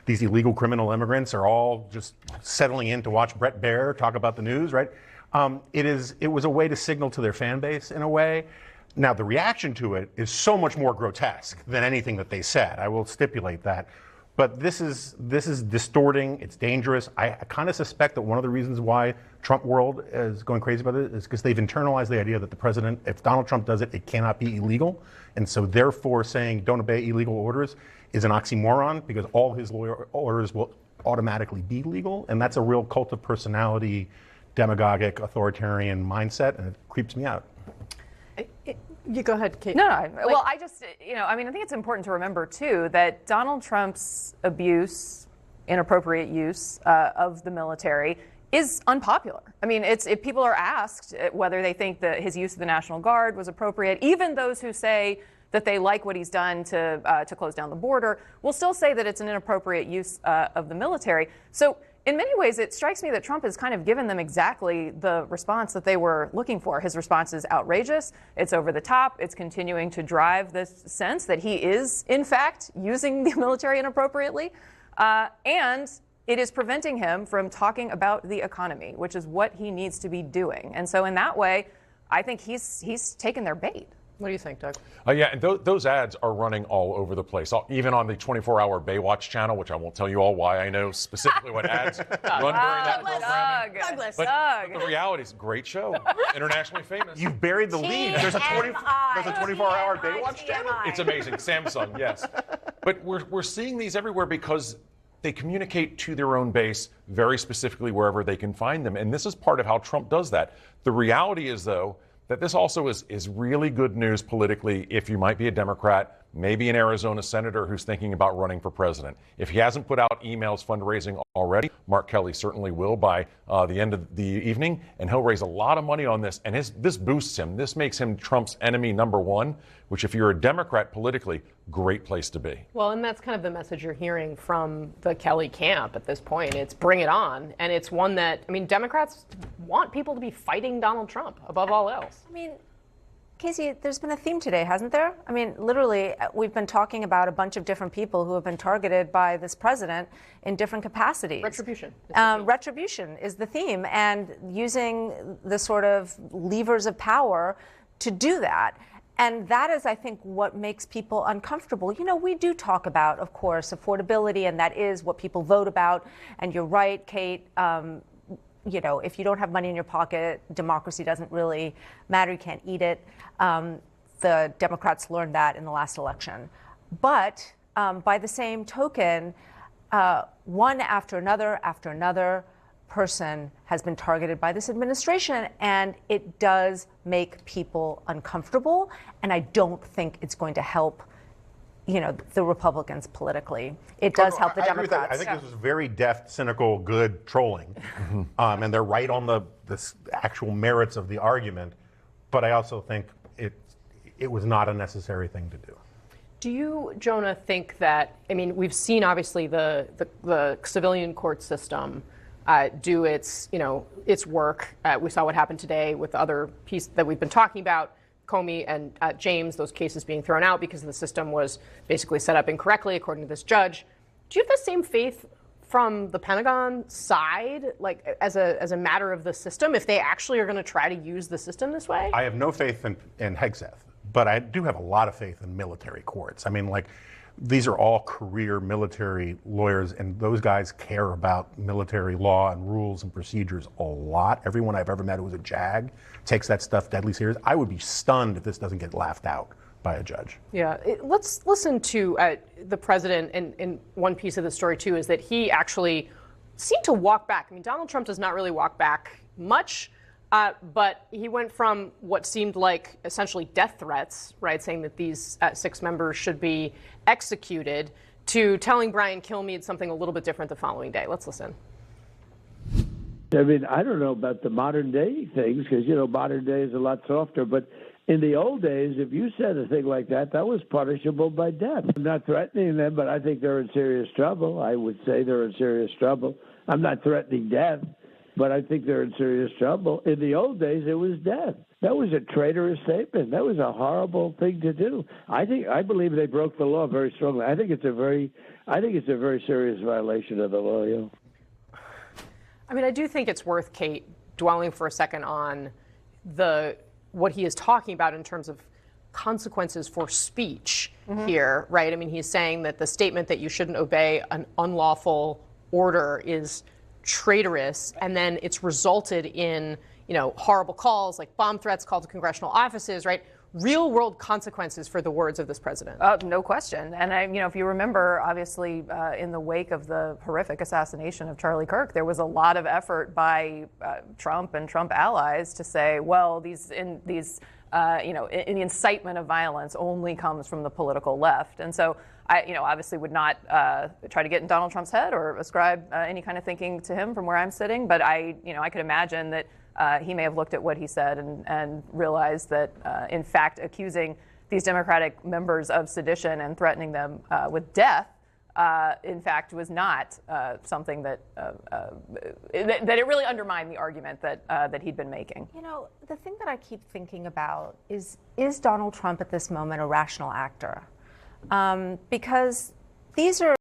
these illegal criminal immigrants are all just settling in to watch Brett Baer talk about the news, right? It was a way to signal to their fan base in a way. Now, the reaction to it is so much more grotesque than anything that they said. I will stipulate that. But this is distorting. It's dangerous. I kind of suspect that one of the reasons why Trump world is going crazy about it is because they've internalized the idea that the president, if Donald Trump does it, it cannot be illegal. And so therefore saying don't obey illegal orders is an oxymoron because all his orders will automatically be legal. And that's a real cult of personality, demagogic, authoritarian mindset, and it creeps me out. You go ahead, Kate. No. Well, I just, I think it's important to remember, too, that Donald Trump's abuse, inappropriate use of the military is unpopular. I mean, if people are asked whether they think that his use of the National Guard was appropriate, even those who say that they like what he's done to close down the border will still say that it's an inappropriate use of the military. So in many ways, it strikes me that Trump has kind of given them exactly the response that they were looking for. His response is outrageous. It's over the top. It's continuing to drive this sense that he is, in fact, using the military inappropriately. And it is preventing him from talking about the economy, which is what he needs to be doing. And so in that way, I think he's taken their bait. What do you think, Doug? Yeah, and those ads are running all over the place, even on the 24-hour Baywatch channel, which I won't tell you all why I know specifically what ads run during that programming. But the reality is, great show, internationally famous. You buried the lead. There's a 24-hour Baywatch channel. It's amazing. Samsung, yes. But we're seeing these everywhere because they communicate to their own base very specifically wherever they can find them. And this is part of how Trump does that. The reality is, though, that this also is really good news politically if you might be a Democrat, maybe an Arizona senator who's thinking about running for president. If he hasn't put out emails fundraising already, Mark Kelly certainly will by the end of the evening, and he'll raise a lot of money on this. And this boosts him. This makes him Trump's enemy number one, which if you're a Democrat politically, great place to be. Well, and that's kind of the message you're hearing from the Kelly camp at this point. It's bring it on. And it's one that, Democrats want people to be fighting Donald Trump above all else. Casey, there's been a theme today, hasn't there? Literally, we've been talking about a bunch of different people who have been targeted by this president in different capacities. Retribution. Retribution is the theme, and using the sort of levers of power to do that. And that is, I think, what makes people uncomfortable. We do talk about, of course, affordability, and that is what people vote about. And you're right, Kate. If you don't have money in your pocket, democracy doesn't really matter. You can't eat it. The Democrats learned that in the last election. But by the same token, one after another person has been targeted by this administration, and it does make people uncomfortable. And I don't think it's going to help the Republicans politically. It does help the Democrats. I think this was very deft, cynical, good trolling. And they're right on the actual merits of the argument. But I also think it was not a necessary thing to do. Do you, Jonah, think that, we've seen obviously the civilian court system do its work. We saw what happened today with the other piece that we've been talking about, Comey and James, those cases being thrown out because the system was basically set up incorrectly, according to this judge. Do you have the same faith from the Pentagon side, like as a matter of the system, if they actually are going to try to use the system this way? I have no faith in Hegseth, but I do have a lot of faith in military courts. These are all career military lawyers, and those guys care about military law and rules and procedures a lot. Everyone I've ever met who was a JAG takes that stuff deadly serious. I would be stunned if this doesn't get laughed out by a judge. Yeah, let's listen to the president, and one piece of the story, too, is that he actually seemed to walk back. Donald Trump does not really walk back much. But he went from what seemed like essentially death threats, right, saying that these 6 members should be executed, to telling Brian Kilmeade something a little bit different the following day. Let's listen. I don't know about the modern day things because, modern day is a lot softer. But in the old days, if you said a thing like that, that was punishable by death. I'm not threatening them, but I think they're in serious trouble. I would say they're in serious trouble. I'm not threatening death, but I think they're in serious trouble. In the old days, it was death. That was a traitorous statement. That was a horrible thing to do. I believe they broke the law very strongly. I think it's a very I think it's a very serious violation of the law. Yeah. I mean, I do think it's worth, Kate, dwelling for a second on what he is talking about in terms of consequences for speech here, right? I mean, he's saying that the statement that you shouldn't obey an unlawful order is traitorous, and then it's resulted in, horrible calls like bomb threats called to congressional offices, right? Real world consequences for the words of this president. No question. And if you remember, obviously, in the wake of the horrific assassination of Charlie Kirk, there was a lot of effort by Trump and Trump allies to say, well, the incitement of violence only comes from the political left. And so I, obviously would not try to get in Donald Trump's head or ascribe any kind of thinking to him from where I'm sitting. But I could imagine that he may have looked at what he said and realized that, in fact, accusing these Democratic members of sedition and threatening them with death, in fact, was not something that it really undermined the argument that he'd been making. The thing that I keep thinking about is Donald Trump at this moment a rational actor? Because these are